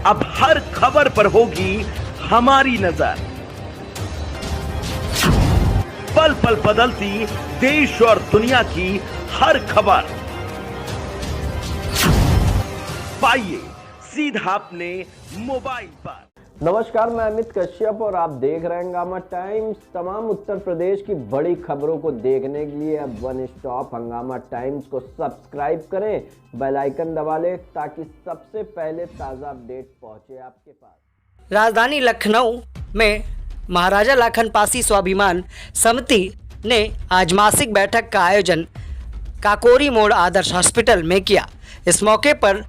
अब हर खबर पर होगी हमारी नजर। पल पल बदलती देश और दुनिया की हर खबर पाइए सीधा अपने मोबाइल पर। नमस्कार, मैं अमित कश्यप और आप देख रहे हैं हंगामा टाइम्स। तमाम उत्तर प्रदेश की बड़ी खबरों को देखने के लिए अब वन स्टॉप हंगामा टाइम्स को सब्सक्राइब करें, बेल आइकन दबा लें ताकि सबसे पहले ताज़ा अपडेट पहुंचे आपके पास। राजधानी लखनऊ में महाराजा लाखन पासी स्वाभिमान समिति ने आज मासिक बैठक का आयोजन काकोरी मोड़ आदर्श हॉस्पिटल में किया। इस मौके पर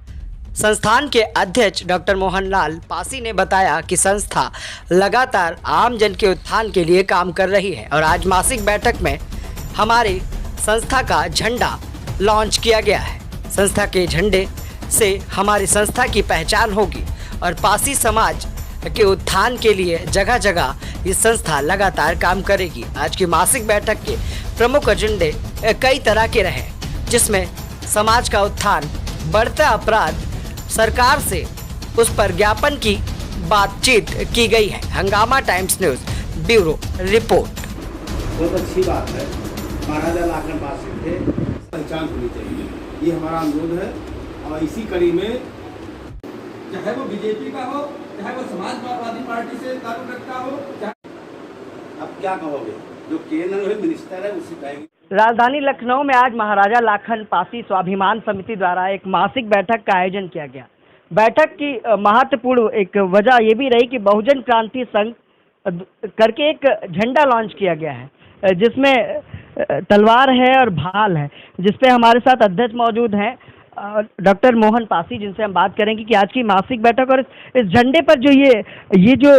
संस्थान के अध्यक्ष डॉक्टर मोहनलाल पासी ने बताया कि संस्था लगातार आम जन के उत्थान के लिए काम कर रही है और आज मासिक बैठक में हमारी संस्था का झंडा लॉन्च किया गया है। संस्था के झंडे से हमारी संस्था की पहचान होगी और पासी समाज के उत्थान के लिए जगह जगह ये संस्था लगातार काम करेगी। आज की मासिक बैठक के प्रमुख एजेंडे कई तरह के रहे, जिसमें समाज का उत्थान, बढ़ता अपराध, सरकार से उस पर ज्ञापन की बातचीत की गई है। हंगामा टाइम्स न्यूज़ ब्यूरो रिपोर्ट। बहुत अच्छी बात है, महाराजा लाखन पासी थे, पहचान होनी चाहिए, ये हमारा अनुरोध है। और इसी कड़ी में चाहे वो बीजेपी का हो, चाहे वो समाजवादी पार्टी से ताल्लुक रखता हो, अब क्या कहोगे, जो केंद्र में मिनिस्टर है उसी कहेंगे। राजधानी लखनऊ में आज महाराजा लाखन पासी स्वाभिमान समिति द्वारा एक मासिक बैठक का आयोजन किया गया। बैठक की महत्वपूर्ण एक वजह ये भी रही कि बहुजन क्रांति संघ करके एक झंडा लॉन्च किया गया है, जिसमें तलवार है और भाल है, जिसपे हमारे साथ अध्यक्ष मौजूद हैं डॉक्टर मोहन पासी, जिनसे हम बात करेंगे कि आज की मासिक बैठक और इस झंडे पर जो ये जो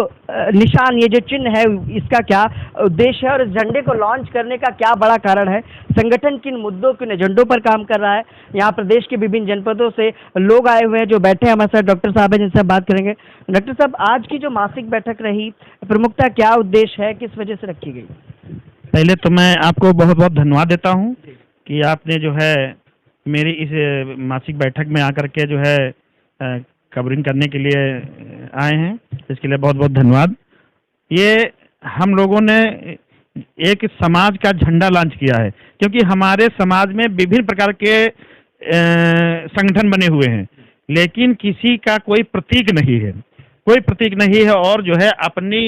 निशान, ये जो चिन्ह है, इसका क्या उद्देश्य है और इस झंडे को लॉन्च करने का क्या बड़ा कारण है। संगठन किन मुद्दों, किन एजेंडों पर काम कर रहा है। यहाँ प्रदेश के विभिन्न जनपदों से लोग आए हुए हैं जो बैठे हैं हमारे साथ। डॉक्टर साहब हैं जिनसे हम बात करेंगे। डॉक्टर साहब, आज की जो मासिक बैठक रही, प्रमुखता क्या उद्देश्य है, किस वजह से रखी गई? पहले तो मैं आपको बहुत बहुत धन्यवाद देता हूँ कि आपने जो है मेरी इस मासिक बैठक में आकर के जो है कवरिंग करने के लिए आए हैं, इसके लिए बहुत बहुत धन्यवाद। ये हम लोगों ने एक समाज का झंडा लॉन्च किया है, क्योंकि हमारे समाज में विभिन्न प्रकार के संगठन बने हुए हैं, लेकिन किसी का कोई प्रतीक नहीं है, कोई प्रतीक नहीं है। और जो है अपनी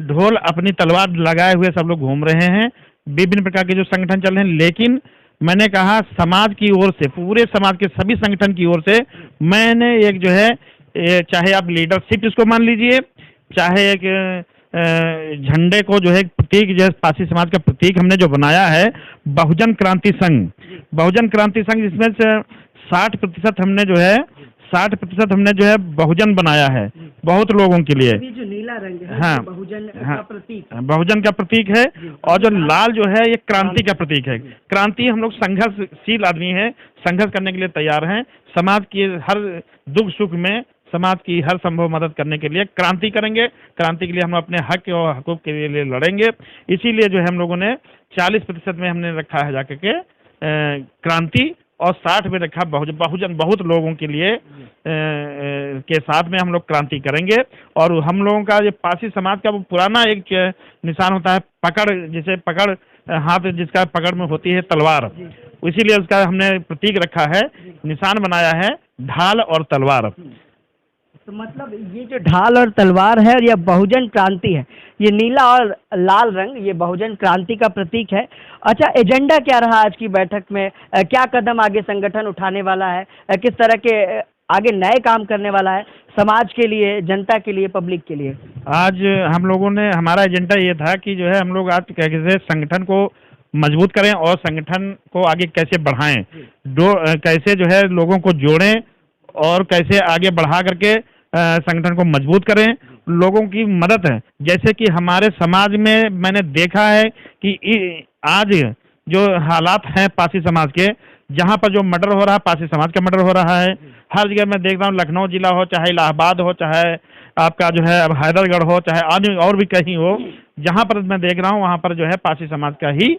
ढोल, अपनी तलवार लगाए हुए सब लोग घूम रहे हैं। विभिन्न प्रकार के जो संगठन चल रहे हैं, लेकिन मैंने कहा समाज की ओर से, पूरे समाज के सभी संगठन की ओर से मैंने एक जो है, चाहे आप लीडरशिप इसको मान लीजिए, चाहे एक झंडे को जो है प्रतीक, जो है पासी समाज का प्रतीक हमने जो बनाया है बहुजन क्रांति संघ, बहुजन क्रांति संघ, जिसमें से 60% हमने जो है 60% हमने जो है बहुजन बनाया है, बहुत लोगों के लिए। जो नीला रंग है, हाँ, बहुजन हाँ, का प्रतीक, बहुजन का प्रतीक है। और जो लाल जो है ये क्रांति का प्रतीक है। क्रांति, हम लोग संघर्षशील आदमी हैं, संघर्ष करने के लिए तैयार हैं। समाज की हर दुख सुख में समाज की हर संभव मदद करने के लिए क्रांति करेंगे। क्रांति के लिए हम अपने हक और हकूक के लिए लड़ेंगे। इसीलिए जो है हम लोगों ने 40% में हमने रखा है जाकर के क्रांति, और 60 में रखा बहुजन, बहुत लोगों के लिए के साथ में हम लोग क्रांति करेंगे। और हम लोगों का ये पासी समाज का वो पुराना एक निशान होता है, पकड़, जिसे पकड़, हाथ जिसका पकड़ में होती है तलवार, इसीलिए उसका हमने प्रतीक रखा है, निशान बनाया है ढाल और तलवार। तो मतलब ये जो ढाल और तलवार है, यह बहुजन क्रांति है, ये नीला और लाल रंग, ये बहुजन क्रांति का प्रतीक है। अच्छा, एजेंडा क्या रहा आज की बैठक में? क्या कदम आगे संगठन उठाने वाला है? किस तरह के आगे नए काम करने वाला है समाज के लिए, जनता के लिए, पब्लिक के लिए? आज हम लोगों ने, हमारा एजेंडा ये था कि जो है हम लोग आज कैसे संगठन को मजबूत करें और संगठन को आगे कैसे बढ़ाएं, कैसे जो है लोगों को जोड़ें और कैसे आगे बढ़ा करके संगठन को मजबूत करें, लोगों की मदद है। जैसे कि हमारे समाज में मैंने देखा है कि आज जो हालात हैं पासी समाज के, जहाँ पर जो मर्डर हो रहा है, पासी समाज का मर्डर हो रहा है। हर जगह मैं देख रहा हूँ, लखनऊ जिला हो, चाहे इलाहाबाद हो, चाहे आपका जो है अब हैदरगढ़ हो, चाहे अन्य और भी कहीं हो, जहाँ पर मैं देख रहा हूँ वहाँ पर जो है पासी समाज का ही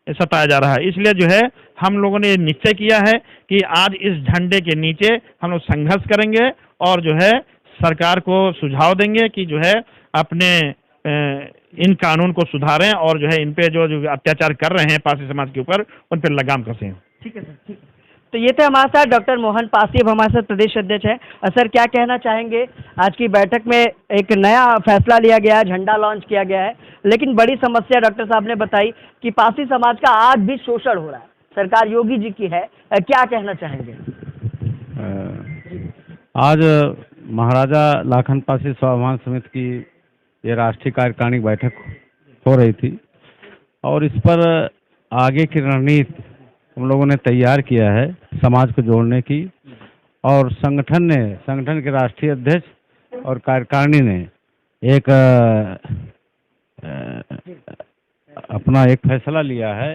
सताया जा रहा है। इसलिए जो है हम लोगों ने निश्चय किया है कि आज इस झंडे के नीचे हम लोग संघर्ष करेंगे और जो है सरकार को सुझाव देंगे कि जो है अपने इन कानून को सुधारें और जो है इन पे जो अत्याचार कर रहे हैं पासी समाज के ऊपर उन पर लगाम कसें। ठीक है सर, ठीक है। तो ये थे हमारे साथ डॉक्टर मोहन पासी, अब हमारे साथ प्रदेश अध्यक्ष हैं। सर क्या कहना चाहेंगे, आज की बैठक में एक नया फैसला लिया गया है, झंडा लॉन्च किया गया है, लेकिन बड़ी समस्या डॉक्टर साहब ने बताई कि पासी समाज का आज भी शोषण हो रहा है, सरकार योगी जी की है, क्या कहना चाहेंगे? आज महाराजा लाखन पासी स्वाभिमान समिति की ये राष्ट्रीय कार्यकारिणी बैठक हो रही थी और इस पर आगे की रणनीति हम लोगों ने तैयार किया है समाज को जोड़ने की, और संगठन के राष्ट्रीय अध्यक्ष और कार्यकारिणी ने एक अपना एक फैसला लिया है।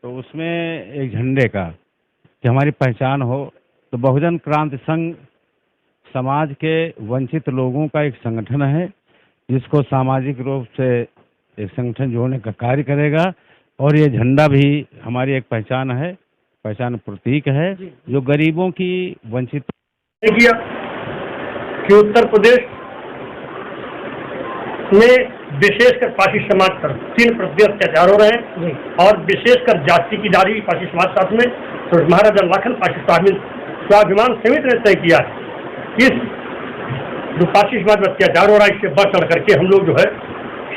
तो उसमें एक झंडे का कि हमारी पहचान हो, तो बहुजन क्रांति संघ समाज के वंचित लोगों का एक संगठन है जिसको सामाजिक रूप से एक संगठन जोड़ने का कार्य करेगा, और ये झंडा भी हमारी एक पहचान है, पहचान प्रतीक है जो गरीबों की वंचित किया कि उत्तर प्रदेश में विशेषकर पासी समाज पर 3% अत्याचार हो रहे हैं और विशेषकर जाति की जारी पासी समाज साथ में, तो महाराजा लाखन पासी स्वाभिमान समिति ने तय किया है इस जो पासी समाज पर अत्याचार हो रहा है इससे बढ़ चढ़ करके हम लोग जो है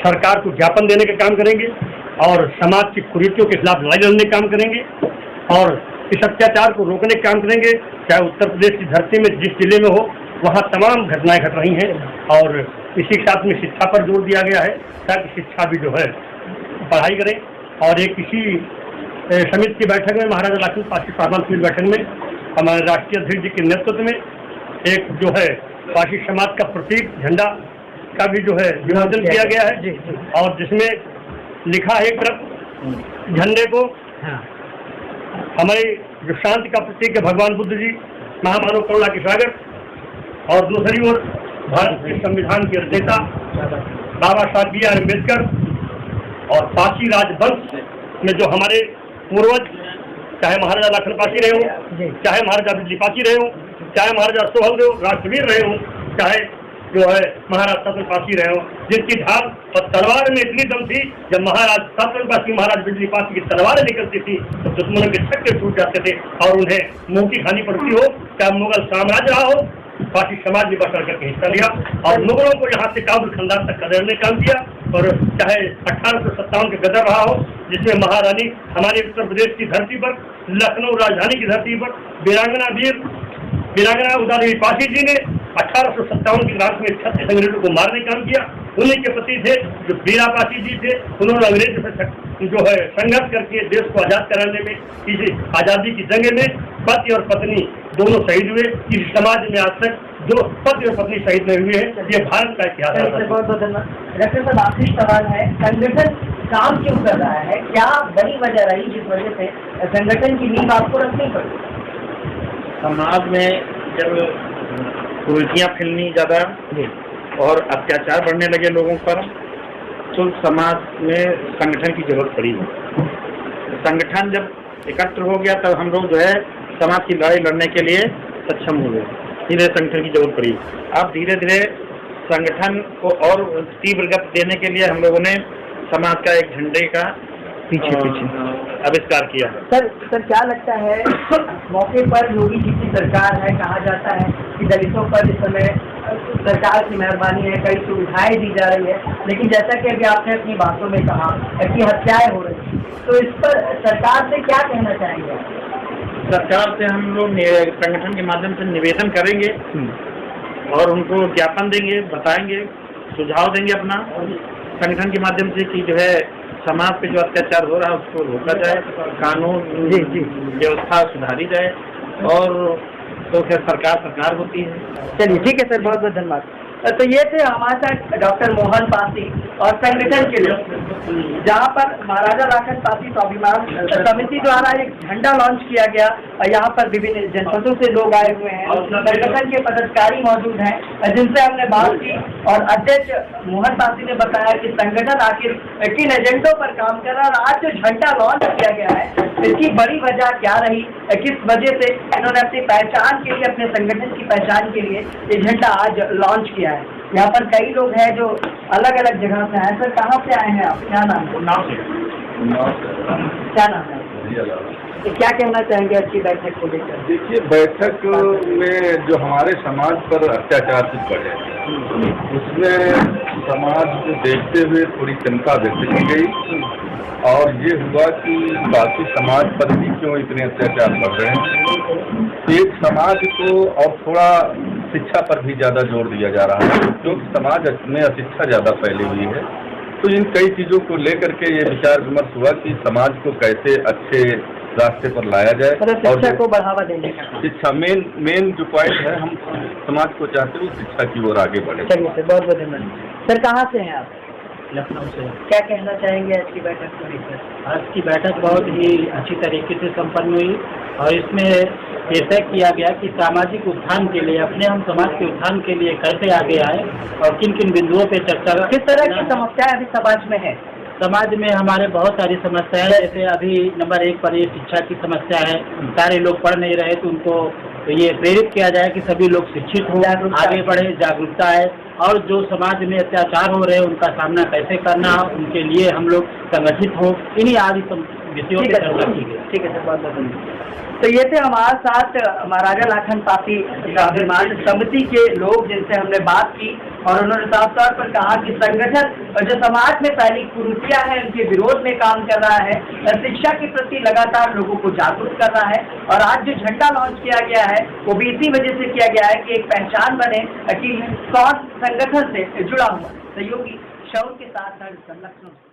सरकार को ज्ञापन देने का काम करेंगे और समाज की कुरीतियों के खिलाफ लड़ाई लड़ने का काम करेंगे और इस अत्याचार को रोकने का काम करेंगे। चाहे उत्तर प्रदेश की धरती में जिस जिले में हो वहाँ तमाम घटनाएं घट रही हैं और इसी के साथ में शिक्षा पर जोर दिया गया है ताकि शिक्षा भी जो है पढ़ाई करें। और एक इसी समिति की बैठक में महाराजा लाखन पासी स्वाभिमान समिति बैठक में हमारे राष्ट्रीय अध्यक्ष जी के नेतृत्व में एक जो है पासी समाज का प्रतीक झंडा का भी जो है विमोचन किया गया है और जिसमें लिखा है एक तरफ झंडे को हमारे जो शांति का प्रतीक है भगवान बुद्ध जी महामानव करुणा के सागर, और दूसरी ओर भारत के संविधान के रचयिता बाबा साहब B.R. अम्बेडकर और पासी राजवंश में जो हमारे पूर्वज चाहे महाराजा लाखन पासी रहे हो, चाहे महाराजा बिजली पासी रहे हो, चाहे महाराजा सोहलदेव राष्ट्रवीर रहे हो, चाहे जो है महाराज सतन पासी रहे हो, जिनकी ढाल और तलवार में इतनी दम थी जब महाराज सतन पासी महाराज बिजली पासी की तलवारें निकलती थी तो दुश्मनों के छक्के टूट जाते थे और उन्हें मुंह की खानी पड़ती हो, चाहे मुगल साम्राज्य रहा हो, पासी समाज ने बढ़ करके हिस्सा लिया और मुगलों को यहाँ से काबुल खंडार तक खदेड़ने का काम किया। और चाहे 1857 के गदर रहा हो जिसमें महारानी हमारे उत्तर प्रदेश की धरती पर लखनऊ राजधानी की धरती पर वीरांगना उदयदेवी पासी जी ने 1857 की रात में 36 अंग्रेजों को मारने का काम किया। उन्हीं के पति थे जो बीरा पासी जी थे, उन्होंने अंग्रेजों से जो है संघर्ष करके देश को आजाद कराने में इस आज़ादी की जंग में पति और पत्नी दोनों शहीद हुए। इस समाज में आज तक जो पति और पत्नी शहीद नहीं हुए हैं, ये भारत का इतिहास है। बहुत बहुत धन्यवाद। डॉक्टर साहब आखिरी सवाल है, संगठन काम क्यों कर रहा है, क्या बड़ी वजह रही जिस वजह से संगठन की नींव आपको रखनी पड़ी? समाज में जब कुरीतियाँ फैलनी ज़्यादा और अत्याचार बढ़ने लगे लोगों पर, तो समाज में संगठन की जरूरत पड़ी। संगठन जब एकत्र हो गया तब हम लोग जो है समाज की लड़ाई लड़ने के लिए सक्षम हो गए। धीरे संगठन की जरूरत पड़ी। अब धीरे धीरे संगठन को और तीव्र गति देने के लिए हम लोगों ने समाज का एक झंडे का पीछे आविष्कार किया। सर क्या लगता है मौके पर योगी जी की सरकार है, कहा जाता है कि दलितों पर इस समय सरकार की मेहरबानी है, कई सुविधाएं दी जा रही है, लेकिन जैसा कि अभी आपने अपनी बातों में कहा कि हत्याएं हो रही हैं, तो इस पर सरकार से क्या कहना चाहेंगे? सरकार से हम लोग संगठन के माध्यम से निवेदन करेंगे और उनको ज्ञापन देंगे, बताएंगे, सुझाव देंगे अपना संगठन के माध्यम से कि जो है समाज पे जो अत्याचार हो रहा है उसको रोका जाए, कानून व्यवस्था सुधारी जाए और तो फिर सरकार होती है। चलिए ठीक है सर, बहुत बहुत धन्यवाद। तो ये थे हमारे साथ डॉक्टर मोहन पासी और संगठन के लोग, जहाँ पर महाराजा लाखन पासी स्वाभिमान समिति द्वारा एक झंडा लॉन्च किया गया और यहाँ पर विभिन्न जनपदों से लोग आए हुए हैं, संगठन के पदाधिकारी मौजूद हैं जिनसे हमने बात की। और अध्यक्ष मोहन पासी ने बताया कि संगठन आखिर किन एजेंडों पर काम कर रहा है और आज जो झंडा लॉन्च किया गया है इसकी बड़ी वजह क्या रही, किस वजह से इन्होंने अपनी पहचान के लिए, अपने संगठन की पहचान के लिए ये झंडा आज लॉन्च किया है। यहाँ पर कई लोग हैं जो अलग अलग जगह से आए। सर कहाँ से आए हैं आप, क्या नाम है? क्या नाम है? तो क्या कहना चाहेंगे अच्छी बैठक को लेकर? देखिए, बैठक में जो हमारे समाज पर अत्याचार कुछ बढ़े उसमें समाज को देखते हुए थोड़ी चिंता व्यक्त की गई और ये हुआ कि बाकी समाज पर भी क्यों इतने अत्याचार बढ़ रहे हैं। एक समाज को और थोड़ा शिक्षा पर भी ज़्यादा जोर दिया जा रहा है क्योंकि समाज में अशिक्षा ज़्यादा फैली हुई है। तो इन कई चीज़ों को लेकर के ये विचार विमर्श हुआ कि समाज को कैसे अच्छे रास्ते पर लाया जाए और शिक्षा को बढ़ावा देने का। शिक्षा मेन जो पॉइंट है, हम समाज को चाहते हैं शिक्षा की ओर आगे बढ़े। चलिए सर, बहुत बहुत धन्यवाद। सर कहाँ से हैं आप? लखनऊ से। क्या कहना चाहेंगे आज की बैठक को लेकर? आज की बैठक बहुत ही अच्छी तरीके से संपन्न हुई और इसमें ये तय किया गया कि सामाजिक उत्थान के लिए, अपने हम समाज के उत्थान के लिए कैसे आगे आए और किन किन बिंदुओं पे चर्चा। किस तरह की समस्याएं अभी समाज में है? समाज में हमारे बहुत सारी समस्याएं, जैसे अभी नंबर 1 पर ये शिक्षा की समस्या है। सारे लोग पढ़ नहीं रहे तो उनको ये प्रेरित किया जाए कि सभी लोग शिक्षित हों, आगे बढ़े, जागरूकता है और जो समाज में अत्याचार हो रहे हैं उनका सामना कैसे करना, उनके लिए हम लोग संगठित हों, इन्हीं आदि विषयों पर चर्चा की गई। ठीक है सर, बहुत बहुत। तो ये थे हमारे साथ महाराजा लाखन पासी स्वाभिमान समिति के लोग जिनसे हमने बात की और उन्होंने साफ तौर पर कहा कि संगठन जो समाज में फैली कुरीतियां हैं उनके विरोध में काम कर रहा है, शिक्षा के प्रति लगातार लोगों को जागरूक कर रहा है और आज जो झंडा लॉन्च किया गया है वो भी इसी वजह से किया गया है कि एक पहचान बने कि कौन संगठन से जुड़ा हुआ। सहयोगी शौर के साथ लखनऊ।